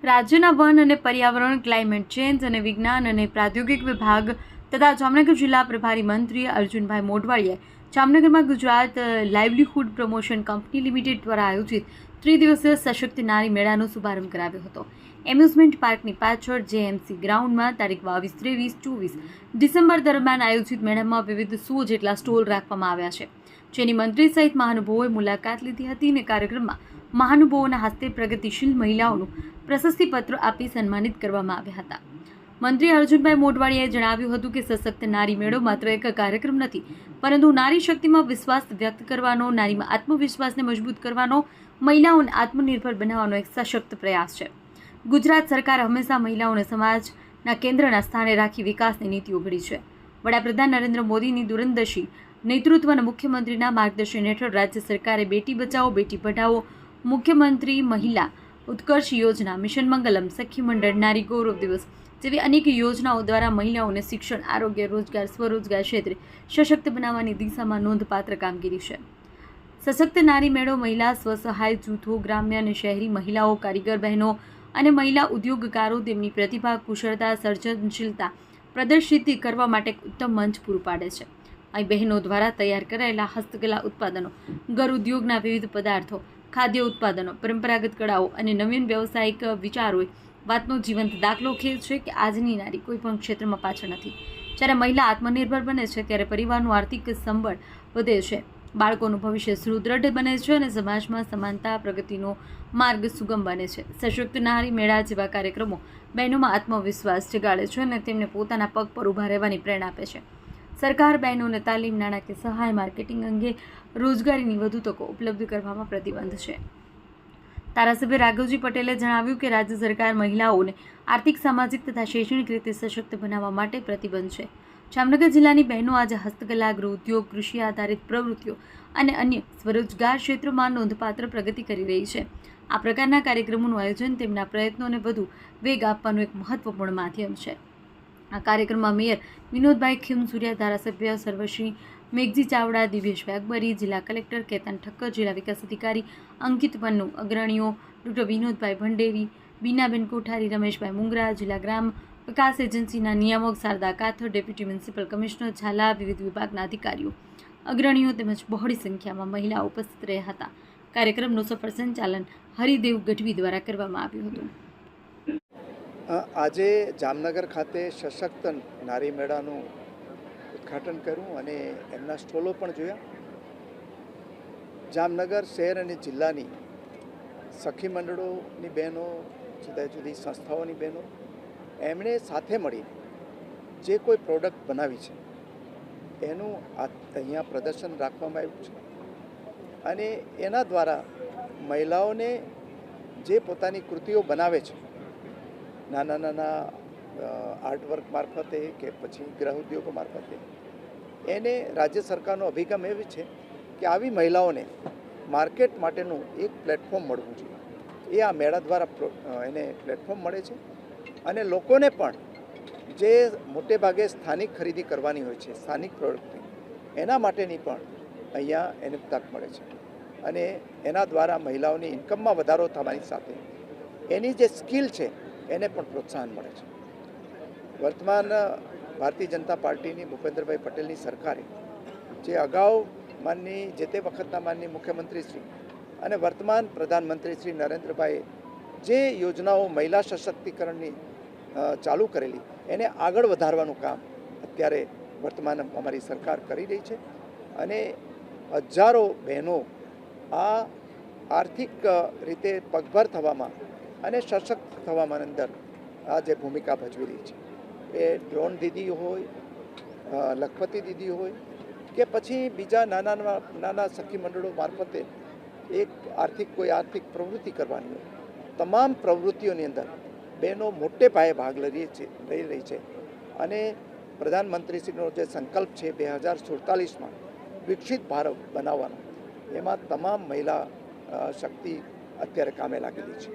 રાજ્યના વન અને પર્યાવરણ, ક્લાઇમેટ ચેન્જ અને વિજ્ઞાન અને પ્રાદ્યોગિક વિભાગ તથા જામનગર જિલ્લા પ્રભારી મંત્રી અર્જુનભાઈ મોઢવાડિયાએ જામનગરમાં Gujarat livelihood promotion company limited દ્વારા આયોજિત ત્રિદિવસીય સશક્ત નારી મેળાનો શુભારંભ કરાવ્યો હતો. એમ્યુઝમેન્ટ પાર્કની પાછળ જેએમસી ગ્રાઉન્ડમાં તારીખ 22, 23, 24 ડિસેમ્બર દરમિયાન આયોજિત મેળામાં વિવિધ 100 જેટલા સ્ટોલ રાખવામાં આવ્યા છે, જેની મંત્રી સહિત મહાનુભાવોએ મુલાકાત લીધી હતી અને કાર્યક્રમમાં મહાનુભાવોના હસ્તે પ્રગતિશીલ મહિલાઓનું પ્રશસ્તિપત્ર આપી સન્માનિત કરવામાં આવ્યા હતા. મંત્રી અર્જુનભાઈ મોઢવાડિયાએ જણાવ્યું હતું કે સશક્ત નારી મેળો માત્ર એક કાર્યક્રમ નથી, પરંતુ નારી શક્તિમાં વિશ્વાસ વ્યક્ત કરવાનો, નારીમાં આત્મવિશ્વાસને મજબૂત કરવાનો, મહિલાઓને આત્મનિર્ભર બનાવવાનો એક સશક્ત પ્રયાસ છે. ગુજરાત સરકાર હંમેશા મહિલાઓને સમાજના કેન્દ્રના સ્થાને રાખી વિકાસની નીતિઓ ઘડી છે. વડાપ્રધાન નરેન્દ્ર મોદીની દૂરંદેશી નેતૃત્વ અને મુખ્યમંત્રીના માર્ગદર્શન હેઠળ રાજ્ય સરકારે બેટી બચાવો બેટી પઢાઓ, મુખ્યમંત્રી મહિલા ઉત્કર્ષ યોજના, મિશન મંગલમ, સખી મંડળ, નારી ગૌરવ દિવસ જેવી અનેક યોજનાઓ દ્વારા મહિલાઓને શિક્ષણ, આરોગ્ય, રોજગાર, સ્વરોજગાર ક્ષેત્રે સશક્ત બનાવવાની દિશામાં નોંધપાત્ર કામગીરી છે. સશક્ત નારી મેળો મહિલા સ્વસહાય જૂથો, ગ્રામ્ય અને શહેરી મહિલાઓ, કારીગર બહેનો અને મહિલા ઉદ્યોગકારો તેમની પ્રતિભા, કુશળતા, સર્જનશીલતા પ્રદર્શિત કરવા માટે એક ઉત્તમ મંચ પૂરું પાડે છે. અહીં બહેનો દ્વારા તૈયાર કરાયેલા હસ્તકલા ઉત્પાદનો, ઘર ઉદ્યોગના વિવિધ પદાર્થો, ખાદ્ય ઉત્પાદનો, પરંપરાગત કળાઓ અને નવીન વ્યવસાયિક વિચારોએ વાતનો જીવંત દાખલો છે કે આજની નારી કોઈ પણ ક્ષેત્રમાં પાછળ નથી. જ્યારે મહિલા આત્મનિર્ભર બને છે ત્યારે પરિવારનું આર્થિક સંબળ વધે છે, બાળકોનું ભવિષ્ય સુદૃઢ બને છે અને સમાજમાં સમાનતા પ્રગતિનો માર્ગ સુગમ બને છે. સશક્ત નારી મેળા જેવા કાર્યક્રમો બહેનોમાં આત્મવિશ્વાસ જગાડે છે અને તેમને પોતાના પગ પર ઊભા રહેવાની પ્રેરણા આપે છે. સરકાર બહેનોને તાલીમ, નાણાકીય સહાય, માર્કેટિંગ અંગે રોજગારીની વધુ તકો ઉપલબ્ધ કરવામાં પ્રતિબદ્ધ છે. ધારાસભ્ય રાઘવજી પટેલે જણાવ્યું કે રાજ્ય સરકાર મહિલાઓને આર્થિક, સામાજિક તથા શૈક્ષણિક રીતે સશક્ત બનાવવા માટે પ્રતિબદ્ધ છે. જામનગર જિલ્લાની બહેનો આજે હસ્તકલા, ગૃહ ઉદ્યોગ, કૃષિ આધારિત પ્રવૃત્તિઓ અને અન્ય સ્વરોજગાર ક્ષેત્રોમાં નોંધપાત્ર પ્રગતિ કરી રહી છે. આ પ્રકારના કાર્યક્રમોનું આયોજન તેમના પ્રયત્નોને વધુ વેગ આપવાનું એક મહત્વપૂર્ણ માધ્યમ છે. આ કાર્યક્રમમાં મેયર વિનોદભાઈ ખીમસુરિયા, ધારાસભ્ય સર્વશ્રી મેઘજી ચાવડા, દિવ્યેશભાઈ અકબરી, જિલ્લા કલેક્ટર કેતન ઠક્કર, જિલ્લા વિકાસ અધિકારી અંકિત પન્નુ, અગ્રણીઓ ડૉક્ટર વિનોદભાઈ ભંડેરી, બીનાબેન કોઠારી, રમેશભાઈ મુંગરા, જિલ્લા ગ્રામ વિકાસ એજન્સીના નિયામક Sharda Kathad, deputy municipal commissioner Zala, વિવિધ વિભાગના અધિકારીઓ, અગ્રણીઓ તેમજ બહોળી સંખ્યામાં મહિલાઓ ઉપસ્થિત રહ્યા હતા. કાર્યક્રમનું સફળ સંચાલન હરિદેવ ગઢવી દ્વારા કરવામાં આવ્યું હતું. આજે જામનગર ખાતે સશક્ત નારી મેળાનું ઉદ્ઘાટન કર્યું અને એમના સ્ટોલો પણ જોયા. જામનગર શહેર અને જિલ્લાની સખી મંડળોની બહેનો, જુદા જુદી સંસ્થાઓની બહેનો, એમણે સાથે મળી જે કોઈ પ્રોડક્ટ બનાવી છે એનું અહીંયા પ્રદર્શન રાખવામાં આવ્યું છે અને એના દ્વારા મહિલાઓને જે પોતાની કૃતિઓ બનાવે છે, નાના નાના આર્ટવર્ક મારફતે કે પછી ગૃહ ઉદ્યોગો મારફતે, એને રાજ્ય સરકારનો અભિગમ એવી છે કે આવી મહિલાઓને માર્કેટ માટેનું એક પ્લેટફોર્મ મળવું જોઈએ. એ આ મેળા દ્વારા એને પ્લેટફોર્મ મળે છે અને લોકોને પણ જે મોટે ભાગે સ્થાનિક ખરીદી કરવાની હોય છે, સ્થાનિક પ્રોડક્ટની, એના માટેની પણ અહીંયા એને તક મળે છે અને એના દ્વારા મહિલાઓની ઇન્કમમાં વધારો થવાની સાથે એની જે સ્કિલ છે એને પણ પ્રોત્સાહન મળે છે. વર્તમાન ભારતીય જનતા પાર્ટીની ભૂપેન્દ્રભાઈ પટેલની સરકારે જે અગાઉ જે તે વખતના માનનીય મુખ્યમંત્રી શ્રી અને વર્તમાન પ્રધાનમંત્રી શ્રી નરેન્દ્રભાઈએ જે યોજનાઓ મહિલા સશક્તિકરણની ચાલુ કરેલી એને આગળ વધારવાનું કામ અત્યારે વર્તમાન અમારી સરકાર કરી રહી છે અને હજારો બહેનો આ આર્થિક રીતે પગભર થવામાં અને સશક્ત થવામાં અંદર આ જે ભૂમિકા ભજવી રહી છે, એ ડ્રોન દીદી હોય, લખપતિ દીદી હોય કે પછી બીજા નાના નાના સખી મંડળો મારફતે એક કોઈ આર્થિક પ્રવૃત્તિ કરવાની હોય, તમામ પ્રવૃત્તિઓની અંદર બહેનો મોટે પાયે ભાગ લઈ રહી છે અને પ્રધાનમંત્રીશ્રીનો જે સંકલ્પ છે 2047માં વિકસિત ભારત બનાવવાનો, એમાં તમામ મહિલા શક્તિ અત્યારે કામે લાગેલી છે.